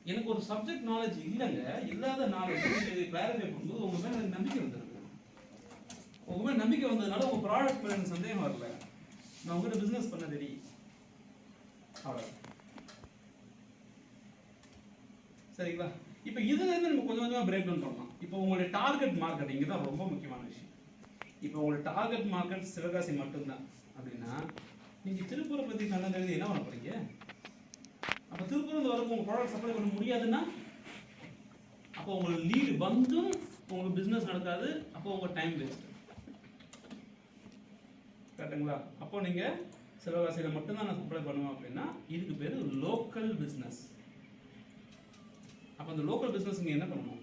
எனக்கு ஒரு subject knowledge இல்லைங்க, இல்லாத நாலேஜ் கிளாரிஃபை பண்ணும்போது உங்க மேல எனக்கு நம்பிக்கை வந்துருக்கு. உங்க மேல நம்பிக்கை வந்ததுனால உங்க ப்ராடக்ட் மேல எனக்கு சந்தேகம் வரல. நான் உங்ககிட்ட பிசினஸ் பண்ண ரெடி. அவ்வளோ சரிங்களா? இப்போ இதுல இருந்து நம்ம கொஞ்சம் கொஞ்சமாக பிரேக் டவுன் பண்ணலாம். இப்போ உங்களுடைய டார்கெட் மார்க்கெட் இங்கே தான் ரொம்ப முக்கியமான விஷயம். இப்போ உங்களுடைய டார்கெட் மார்க்கெட் சிவகாசி மட்டும்தான் அப்படின்னா நீங்கள் திருப்பூரை பற்றி கண்ணன் எழுதி என்ன பண்ண போறீங்க? அப்போ திருப்பூர் வரக்கு உங்கள் ப்ராடக்ட் சப்ளை பண்ண முடியாதுன்னா அப்போ உங்களுக்கு லீடு வந்தும் உங்களுக்கு பிஸ்னஸ் நடக்காது. அப்போ உங்கள் டைம் வேஸ்ட். கரெக்டுங்களா? அப்போ நீங்கள் சிவகாசியில் மட்டும்தான் நான் சப்ளை பண்ணுவேன் அப்படின்னா இதுக்கு பேர் லோக்கல் பிஸ்னஸ். அப்போ அந்த லோக்கல் பிஸ்னஸ் நீங்கள் என்ன பண்ணணும்?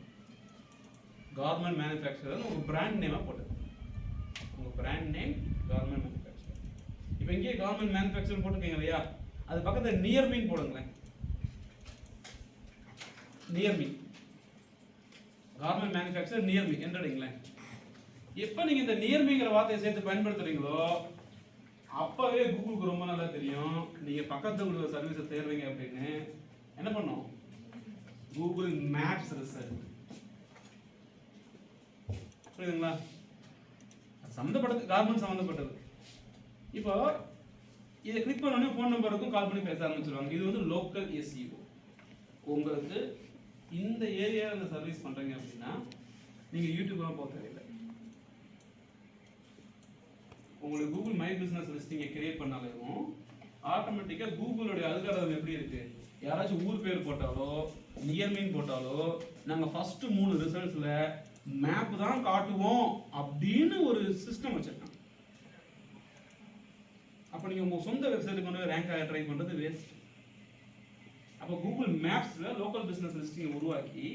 கவர்மெண்ட் மேனுஃபேக்சரர் உங்கள் பிராண்ட் நேமாக போட்டு, உங்கள் பிராண்ட் நேம் கவர்மெண்ட் மேனுஃபேக்சரர். இப்போ இங்கே கவர்மெண்ட் மேனுஃபேக்சரர் போட்டுருக்கீங்க இல்லையா, அது பக்கத்தில் நியர்மின்னு போடுங்களேன். நியர்மி கவர்மெண்ட் மேனுஃபேக்சரர் நியர்மி என்றடிங்களேன். எப்போ நீங்கள் இந்த நியர்மிங்கிற வார்த்தையை சேர்த்து பயன்படுத்துறீங்களோ அப்போவே கூகுளுக்கு ரொம்ப நல்லா தெரியும் நீங்கள் பக்கத்தில் உள்ள சர்வீஸை தேடுறீங்க அப்படின்னு. என்ன பண்ணும்? Google maps result. புரியுதுங்களா? சம்மந்தப்பட்டது, கவர்மெண்ட் சம்மந்தப்பட்டது. இப்போ இதை கிளிக் பண்ணோடனே ஃபோன் நம்பருக்கும் கால் பண்ணி பேச ஆரம்பிச்சிருவாங்க. இது வந்து லோக்கல் எஸ்இஓ. உங்களுக்கு இந்த ஏரியாவில் இந்த சர்வீஸ் பண்ணுறீங்க அப்படின்னா நீங்கள் யூடியூப்லாம் போக தேவையில்லை. உங்களுக்கு கூகுள் மை பிஸ்னஸ் லிஸ்டிங்கை கிரியேட் பண்ணாலும் ஆட்டோமேட்டிக்காக கூகுளுடைய அல்காரிதம் எப்படி இருக்கு, யாராச்சும் ஊர் பேர் போட்டாலோ நியர்மின் போட்டாலோ நாங்கள் ஃபர்ஸ்ட் 3 ரிசல்ட்ஸில் மேப் தான் காட்டுவோம் அப்படின்னு ஒரு சிஸ்டம் வச்சிருக்கோம். அப்போ நீங்கள் உங்கள் சொந்த வெப்சைட்டுக்கு கொண்டு போய் ரேங்க் ஆக ட்ரை பண்ணுறது வேஸ்ட். அப்போ கூகுள் மேப்ஸில் லோக்கல் பிஸ்னஸ் லிஸ்டிங்கை உருவாக்கி